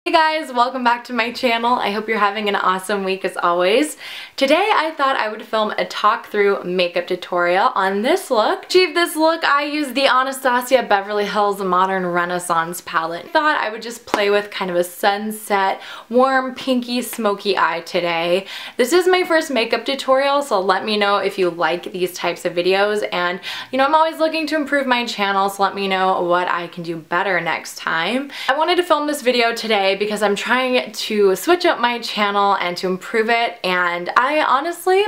Hey guys, welcome back to my channel. I hope you're having an awesome week as always. Today I thought I would film a talk through makeup tutorial on this look. To achieve this look, I used the Anastasia Beverly Hills Modern Renaissance palette. I thought I would just play with kind of a sunset, warm, pinky, smoky eye today. This is my first makeup tutorial, so let me know if you like these types of videos. And you know, I'm always looking to improve my channel, so let me know what I can do better next time. I wanted to film this video today because I'm trying to switch up my channel and to improve it, and I honestly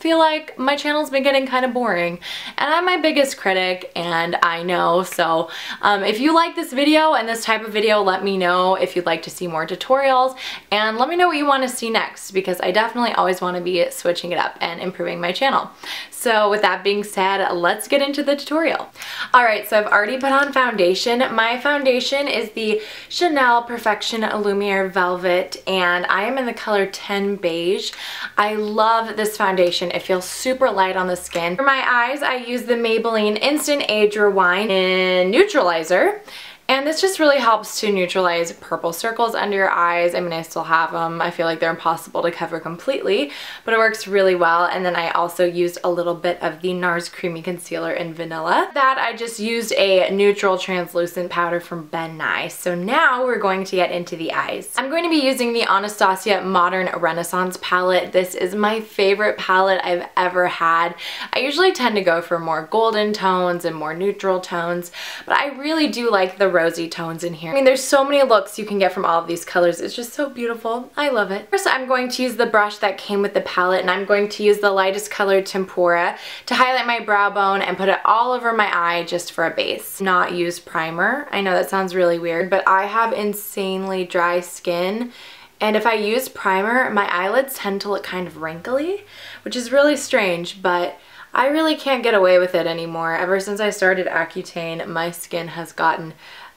feel like my channel's been getting kind of boring, and I'm my biggest critic, and I know. So if you like this video and this type of video, let me know if you'd like to see more tutorials, and let me know what you want to see next, because I definitely always want to be switching it up and improving my channel. So with that being said, let's get into the tutorial. Alright, so I've already put on foundation. My foundation is the Chanel Perfection Lumiere Velvet, and I am in the color 10 Beige. I love this foundation. It feels super light on the skin. For my eyes, I use the Maybelline Instant Age Rewind in Neutralizer. And this just really helps to neutralize purple circles under your eyes. I mean, I still have them. I feel like they're impossible to cover completely, but it works really well. And then I also used a little bit of the NARS Creamy Concealer in Vanilla. That I just used a neutral translucent powder from Ben Nye. So now we're going to get into the eyes. I'm going to be using the Anastasia Modern Renaissance palette. This is my favorite palette I've ever had. I usually tend to go for more golden tones and more neutral tones, but I really do like the rosy tones in here. I mean, there's so many looks you can get from all of these colors. It's just so beautiful. I love it. First, I'm going to use the brush that came with the palette, and I'm going to use the lightest color Tempura to highlight my brow bone and put it all over my eye just for a base. Not use primer. I know that sounds really weird, but I have insanely dry skin, and if I use primer, my eyelids tend to look kind of wrinkly, which is really strange, but I really can't get away with it anymore. Ever since I started Accutane, my skin has gotten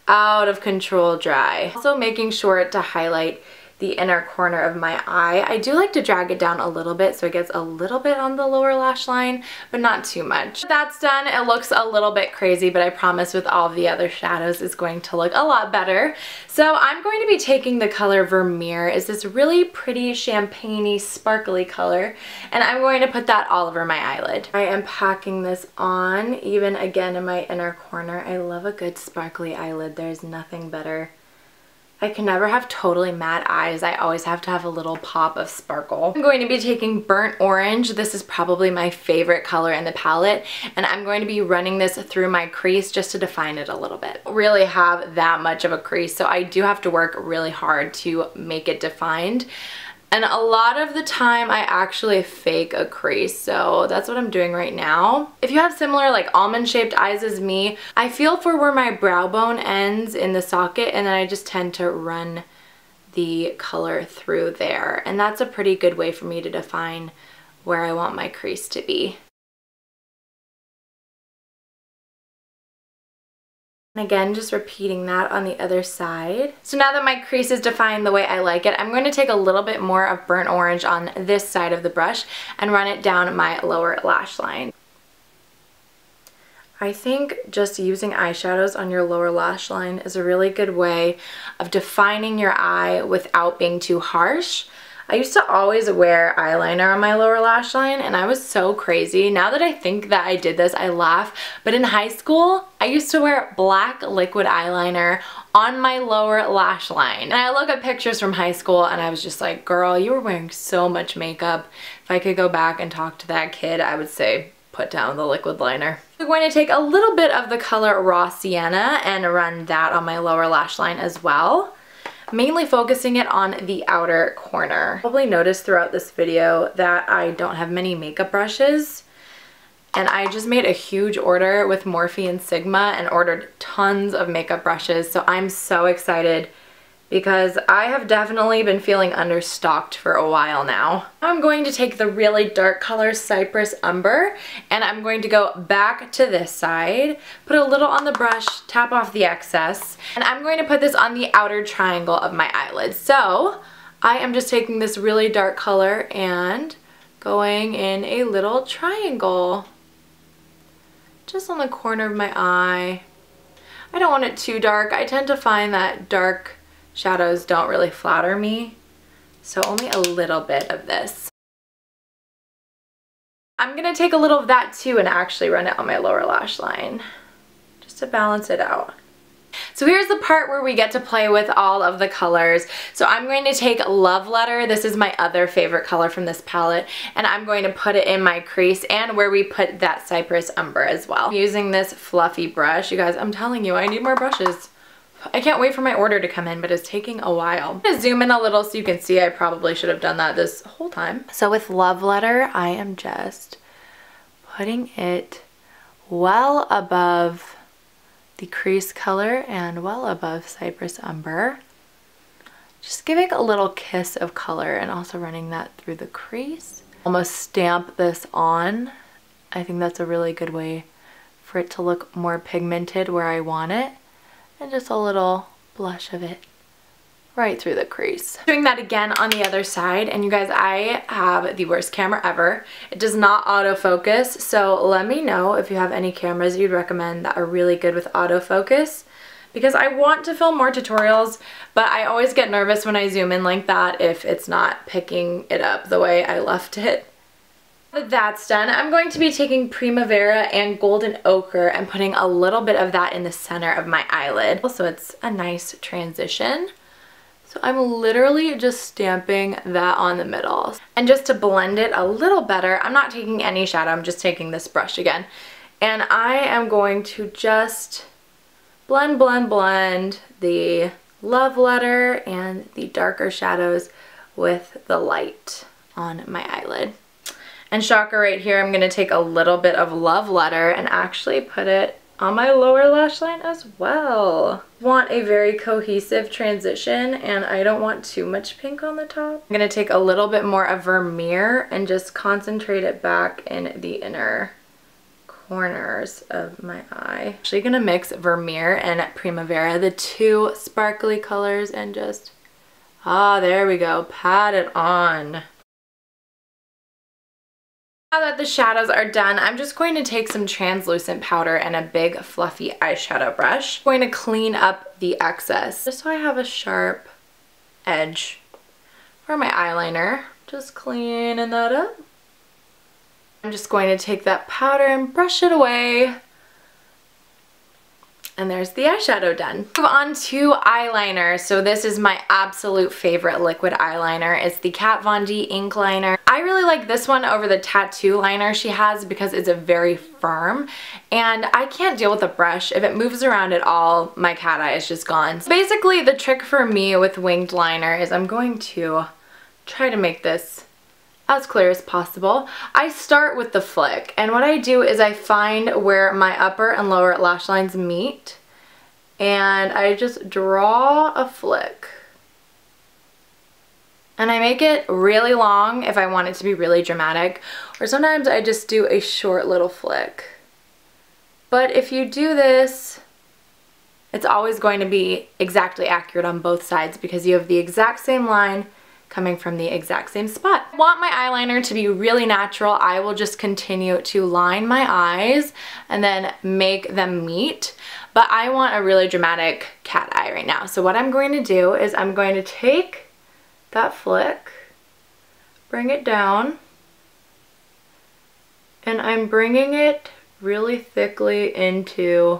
out of control dry. Also making sure to highlight the inner corner of my eye. I do like to drag it down a little bit so it gets a little bit on the lower lash line, but not too much. That's done. It looks a little bit crazy, but I promise with all of the other shadows it's going to look a lot better. So I'm going to be taking the color Vermeer. It's this really pretty champagne-y sparkly color, and I'm going to put that all over my eyelid. I am packing this on, even again in my inner corner. I love a good sparkly eyelid. There's nothing better. I can never have totally matte eyes. I always have to have a little pop of sparkle. I'm going to be taking Burnt Orange. This is probably my favorite color in the palette, and I'm going to be running this through my crease just to define it a little bit. I don't really have that much of a crease, so I do have to work really hard to make it defined. And a lot of the time I actually fake a crease, so that's what I'm doing right now. If you have similar like almond shaped eyes as me, I feel for where my brow bone ends in the socket, and then I just tend to run the color through there. And that's a pretty good way for me to define where I want my crease to be. And again, just repeating that on the other side. So now that my crease is defined the way I like it, I'm going to take a little bit more of Burnt Orange on this side of the brush and run it down my lower lash line. I think just using eyeshadows on your lower lash line is a really good way of defining your eye without being too harsh. I used to always wear eyeliner on my lower lash line, and I was so crazy. Now that I think that I did this, I laugh. But in high school, I used to wear black liquid eyeliner on my lower lash line. And I look at pictures from high school and I was just like, girl, you were wearing so much makeup. If I could go back and talk to that kid, I would say, put down the liquid liner. I'm going to take a little bit of the color Raw Sienna and run that on my lower lash line as well. Mainly focusing it on the outer corner. Probably noticed throughout this video that I don't have many makeup brushes, and I just made a huge order with Morphe and Sigma and ordered tons of makeup brushes, so I'm so excited because I have definitely been feeling understocked for a while now. I'm going to take the really dark color Cypress Umber, and I'm going to go back to this side, put a little on the brush, tap off the excess, and I'm going to put this on the outer triangle of my eyelid. So I am just taking this really dark color and going in a little triangle just on the corner of my eye. I don't want it too dark. I tend to find that dark shadows don't really flatter me, so only a little bit of this. I'm gonna take a little of that too and actually run it on my lower lash line, just to balance it out. So here's the part where we get to play with all of the colors. So I'm going to take Love Letter, this is my other favorite color from this palette, and I'm going to put it in my crease and where we put that Cypress Umber as well. I'm using this fluffy brush. You guys, I'm telling you, I need more brushes. I can't wait for my order to come in, but it's taking a while. I'm gonna zoom in a little so you can see I probably should have done that this whole time. So with Love Letter, I am just putting it well above the crease color and well above Cypress Umber. Just giving a little kiss of color and also running that through the crease. Almost stamp this on. I think that's a really good way for it to look more pigmented where I want it. And just a little blush of it right through the crease. Doing that again on the other side, and you guys, I have the worst camera ever. It does not autofocus, so let me know if you have any cameras you'd recommend that are really good with autofocus, because I want to film more tutorials, but I always get nervous when I zoom in like that if it's not picking it up the way I left it. That's done. I'm going to be taking Primavera and Golden Ochre and putting a little bit of that in the center of my eyelid. So it's a nice transition. So I'm literally just stamping that on the middle. And just to blend it a little better, I'm not taking any shadow, I'm just taking this brush again. And I am going to just blend the Love Letter and the darker shadows with the light on my eyelid. And shocker right here, I'm going to take a little bit of Love Letter and actually put it on my lower lash line as well. Want a very cohesive transition, and I don't want too much pink on the top. I'm going to take a little bit more of Vermeer and just concentrate it back in the inner corners of my eye. Actually going to mix Vermeer and Primavera, the two sparkly colors, and just, there we go, pat it on. Now that the shadows are done, I'm just going to take some translucent powder and a big fluffy eyeshadow brush. I'm going to clean up the excess just so I have a sharp edge for my eyeliner. Just cleaning that up. I'm just going to take that powder and brush it away. And there's the eyeshadow done. Move on to eyeliner. So this is my absolute favorite liquid eyeliner. It's the Kat Von D ink liner. I really like this one over the tattoo liner she has because it's a very firm, and I can't deal with a brush. If it moves around at all, my cat eye is just gone. So basically the trick for me with winged liner is I'm going to try to make this as clear as possible. I start with the flick, and what I do is I find where my upper and lower lash lines meet, and I just draw a flick. And I make it really long if I want it to be really dramatic, or sometimes I just do a short little flick. But if you do this, it's always going to be exactly accurate on both sides because you have the exact same line coming from the exact same spot. If I want my eyeliner to be really natural, I will just continue to line my eyes and then make them meet. But I want a really dramatic cat eye right now. So what I'm going to do is I'm going to take that flick, bring it down, and I'm bringing it really thickly into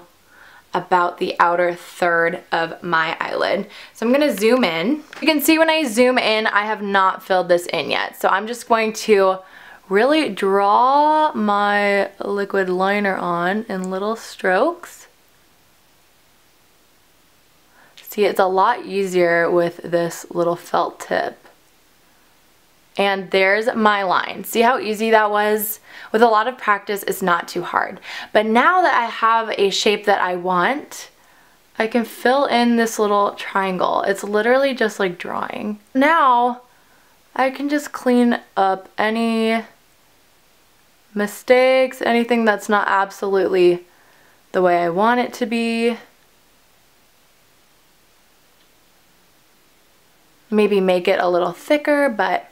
about the outer third of my eyelid. So I'm gonna zoom in. You can see when I zoom in, I have not filled this in yet. So I'm just going to really draw my liquid liner on in little strokes. See, it's a lot easier with this little felt tip. And there's my line. See how easy that was? With a lot of practice, it's not too hard. But now that I have a shape that I want, I can fill in this little triangle. It's literally just like drawing. Now, I can just clean up any mistakes, anything that's not absolutely the way I want it to be. Maybe make it a little thicker, but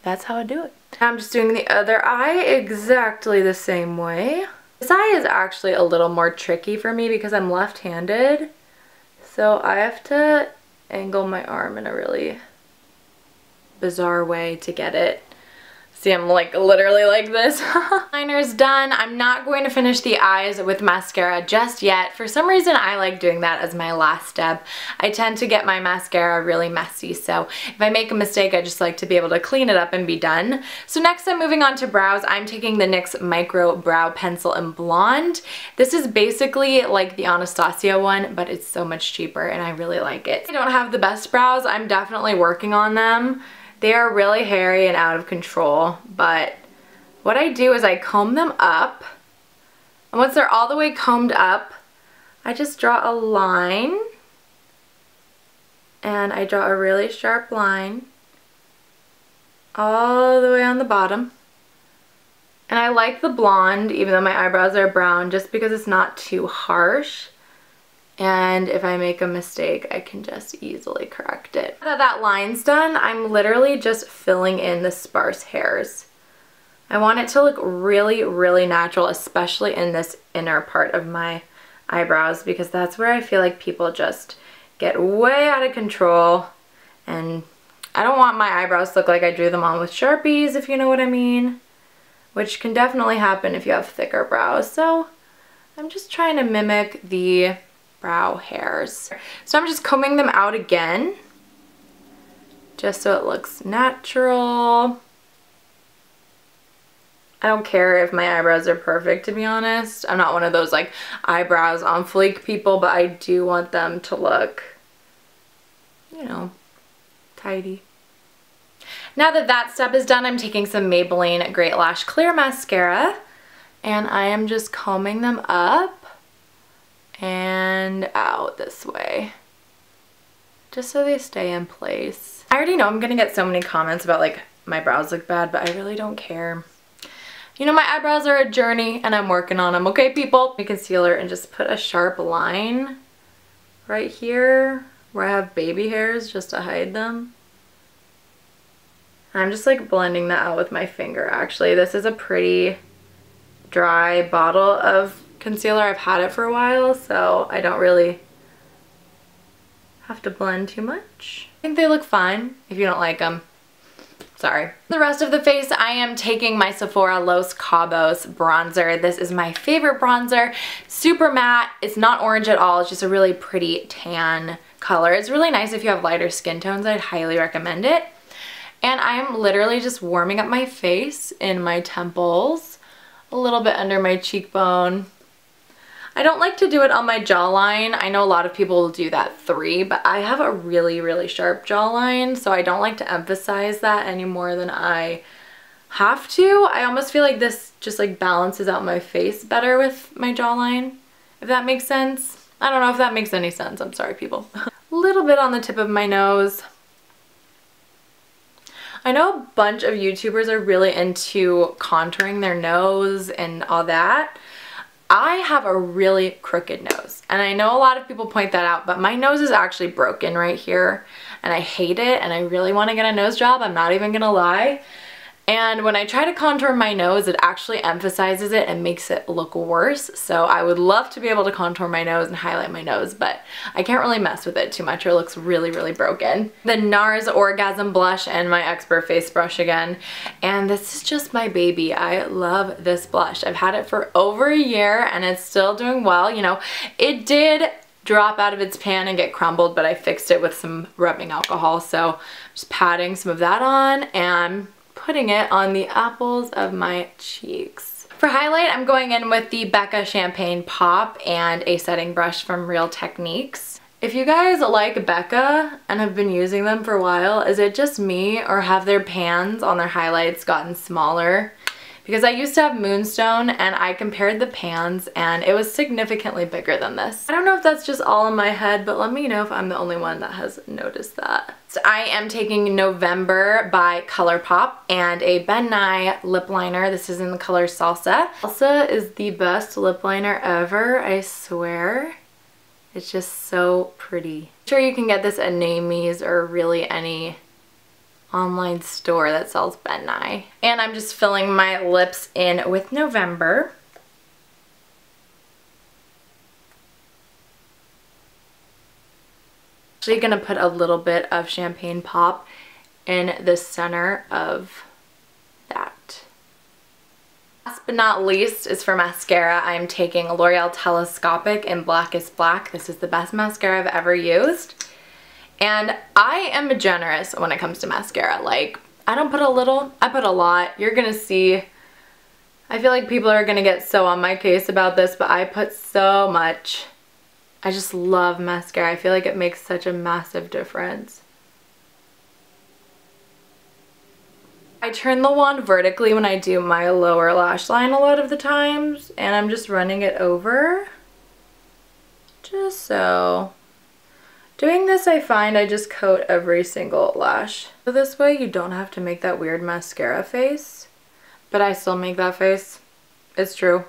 that's how I do it. I'm just doing the other eye exactly the same way. This eye is actually a little more tricky for me because I'm left-handed. So I have to angle my arm in a really bizarre way to get it. See, I'm like literally like this. Liner's done. I'm not going to finish the eyes with mascara just yet. For some reason, I like doing that as my last step. I tend to get my mascara really messy, so if I make a mistake, I just like to be able to clean it up and be done. So next I'm moving on to brows. I'm taking the NYX Micro Brow Pencil in Blonde. This is basically like the Anastasia one, but it's so much cheaper and I really like it. I don't have the best brows. I'm definitely working on them. They are really hairy and out of control, but what I do is I comb them up, and once they're all the way combed up, I just draw a line, and I draw a really sharp line all the way on the bottom. And I like the blonde, even though my eyebrows are brown, just because it's not too harsh. And if I make a mistake, I can just easily correct it. Now that line's done, I'm literally just filling in the sparse hairs. I want it to look really, really natural, especially in this inner part of my eyebrows, because that's where I feel like people just get way out of control. And I don't want my eyebrows to look like I drew them on with Sharpies, if you know what I mean, which can definitely happen if you have thicker brows. So I'm just trying to mimic the brow hairs. So I'm just combing them out again, just so it looks natural. I don't care if my eyebrows are perfect, to be honest. I'm not one of those like eyebrows on fleek people, but I do want them to look, you know, tidy. Now that that step is done, I'm taking some Maybelline Great Lash Clear Mascara, and I am just combing them up and out this way, just so they stay in place. I already know I'm gonna get so many comments about like my brows look bad, but I really don't care. You know, my eyebrows are a journey and I'm working on them, okay people? Concealer and just put a sharp line right here where I have baby hairs just to hide them. I'm just like blending that out with my finger actually. This is a pretty dry bottle of concealer. I've had it for a while, so I don't really have to blend too much. I think they look fine. If you don't like them, sorry. The rest of the face, I am taking my Sephora Los Cabos bronzer. This is my favorite bronzer. Super matte. It's not orange at all. It's just a really pretty tan color. It's really nice if you have lighter skin tones. I'd highly recommend it. And I'm literally just warming up my face in my temples, a little bit under my cheekbone. I don't like to do it on my jawline. I know a lot of people will do that 3, but I have a really, really sharp jawline, so I don't like to emphasize that any more than I have to. I almost feel like this just like balances out my face better with my jawline, if that makes sense. I don't know if that makes any sense. I'm sorry, people. A little bit on the tip of my nose. I know a bunch of YouTubers are really into contouring their nose and all that. I have a really crooked nose, and I know a lot of people point that out, but my nose is actually broken right here, and I hate it, and I really want to get a nose job. I'm not even gonna lie. And when I try to contour my nose, it actually emphasizes it and makes it look worse. So I would love to be able to contour my nose and highlight my nose, but I can't really mess with it too much or it looks really, really broken. The NARS Orgasm Blush and my Expert Face Brush again. And this is just my baby. I love this blush. I've had it for over a year and it's still doing well. You know, it did drop out of its pan and get crumbled, but I fixed it with some rubbing alcohol. So I'm just patting some of that on and putting it on the apples of my cheeks. For highlight, I'm going in with the Becca Champagne Pop and a setting brush from Real Techniques. If you guys like Becca and have been using them for a while, is it just me or have their pans on their highlights gotten smaller? Because I used to have Moonstone and I compared the pans and it was significantly bigger than this. I don't know if that's just all in my head, but let me know if I'm the only one that has noticed that. So I am taking November by ColourPop and a Nye Lip Liner. This is in the color Salsa. Salsa is the best lip liner ever, I swear. It's just so pretty. I'm sure you can get this at Namies or really any online store that sells Nye. And I'm just filling my lips in with November. Actually gonna put a little bit of Champagne Pop in the center of that. Last but not least is for mascara. I'm taking L'Oreal Telescopic in Black is Black. This is the best mascara I've ever used. And I am generous when it comes to mascara. Like, I don't put a little, I put a lot. You're gonna see, I feel like people are gonna get so on my case about this, but I put so much. I just love mascara. I feel like it makes such a massive difference. I turn the wand vertically when I do my lower lash line a lot of the times, and I'm just running it over. Just so. Doing this, I find I just coat every single lash. So this way you don't have to make that weird mascara face, but I still make that face. It's true.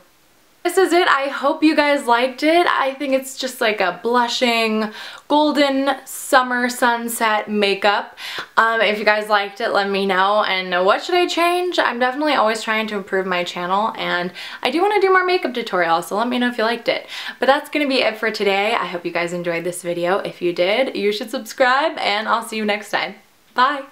This is it. I hope you guys liked it. I think it's just like a blushing golden summer sunset makeup. If you guys liked it, let me know. And what should I change? I'm definitely always trying to improve my channel, and I do want to do more makeup tutorials, so let me know if you liked it. But that's going to be it for today. I hope you guys enjoyed this video. If you did, you should subscribe, and I'll see you next time. Bye!